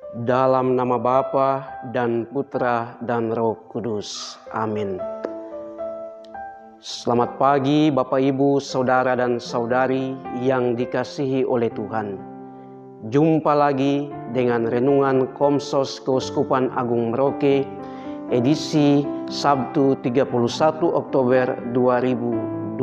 Dalam nama Bapa dan Putra dan Roh Kudus. Amin. Selamat pagi Bapak Ibu, Saudara dan Saudari yang dikasihi oleh Tuhan. Jumpa lagi dengan Renungan Komsos Keuskupan Agung Merauke, edisi Sabtu 31 Oktober 2020.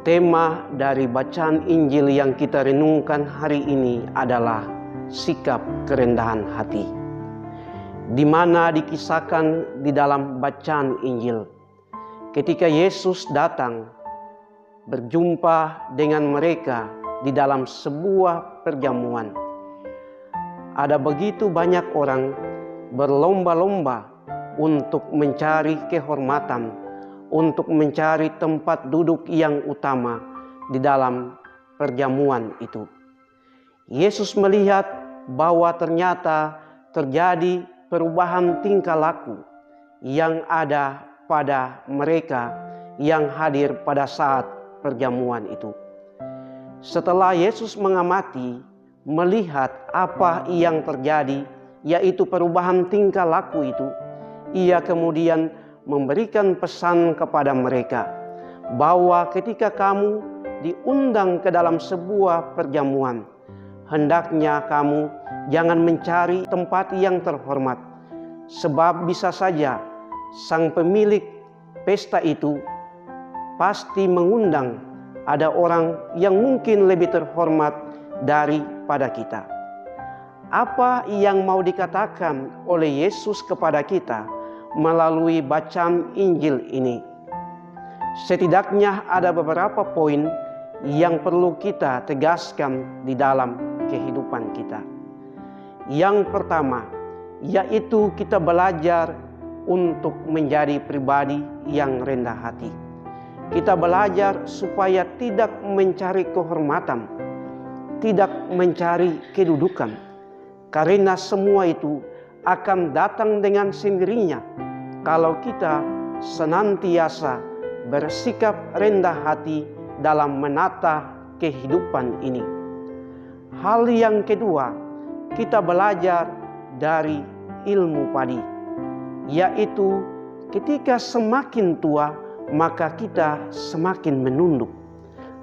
Tema dari bacaan Injil yang kita renungkan hari ini adalah sikap kerendahan hati, di mana dikisahkan di dalam bacaan Injil ketika Yesus datang berjumpa dengan mereka di dalam sebuah perjamuan. Ada begitu banyak orang berlomba-lomba untuk mencari kehormatan, untuk mencari tempat duduk yang utama di dalam perjamuan itu. Yesus melihat bahwa ternyata terjadi perubahan tingkah laku yang ada pada mereka yang hadir pada saat perjamuan itu. Setelah Yesus mengamati, melihat apa yang terjadi, yaitu perubahan tingkah laku itu, Ia kemudian memberikan pesan kepada mereka bahwa ketika kamu diundang ke dalam sebuah perjamuan, hendaknya kamu jangan mencari tempat yang terhormat, sebab bisa saja sang pemilik pesta itu pasti mengundang ada orang yang mungkin lebih terhormat daripada kita. Apa yang mau dikatakan oleh Yesus kepada kita melalui bacaan Injil ini? Setidaknya ada beberapa poin yang perlu kita tegaskan di dalam kehidupan kita. Yang pertama, yaitu kita belajar untuk menjadi pribadi yang rendah hati. Kita belajar supaya tidak mencari kehormatan, tidak mencari kedudukan, karena semua itu akan datang dengan sendirinya kalau kita senantiasa bersikap rendah hati dalam menata kehidupan ini. Hal yang kedua, kita belajar dari ilmu padi, yaitu ketika semakin tua maka kita semakin menunduk.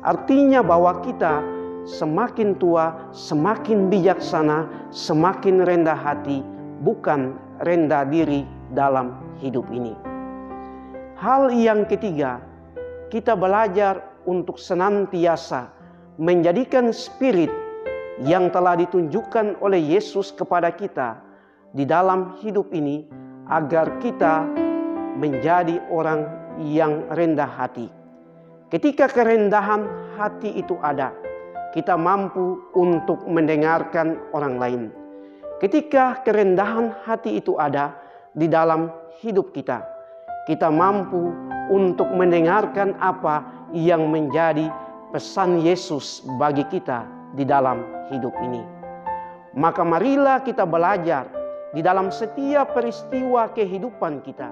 Artinya bahwa kita semakin tua semakin bijaksana, semakin rendah hati, bukan rendah diri dalam hidup ini. Hal yang ketiga, kita belajar untuk senantiasa menjadikan spirit yang telah ditunjukkan oleh Yesus kepada kita di dalam hidup ini, agar kita menjadi orang yang rendah hati. Ketika kerendahan hati itu ada, kita mampu untuk mendengarkan orang lain. Ketika kerendahan hati itu ada di dalam hidup kita, kita mampu untuk mendengarkan apa yang menjadi pesan Yesus bagi kita di dalam hidup ini. Maka marilah kita belajar di dalam setiap peristiwa kehidupan kita,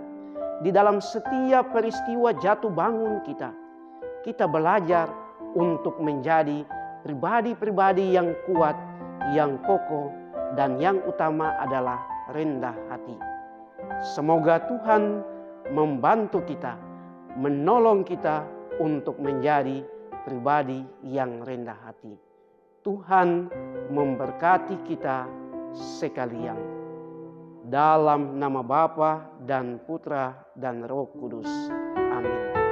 di dalam setiap peristiwa jatuh bangun kita, kita belajar untuk menjadi pribadi-pribadi yang kuat, yang kokoh, dan yang utama adalah rendah hati. Semoga Tuhan membantu kita, menolong kita untuk menjadi pribadi yang rendah hati. Tuhan memberkati kita sekalian. Dalam nama Bapa dan Putra dan Roh Kudus. Amin.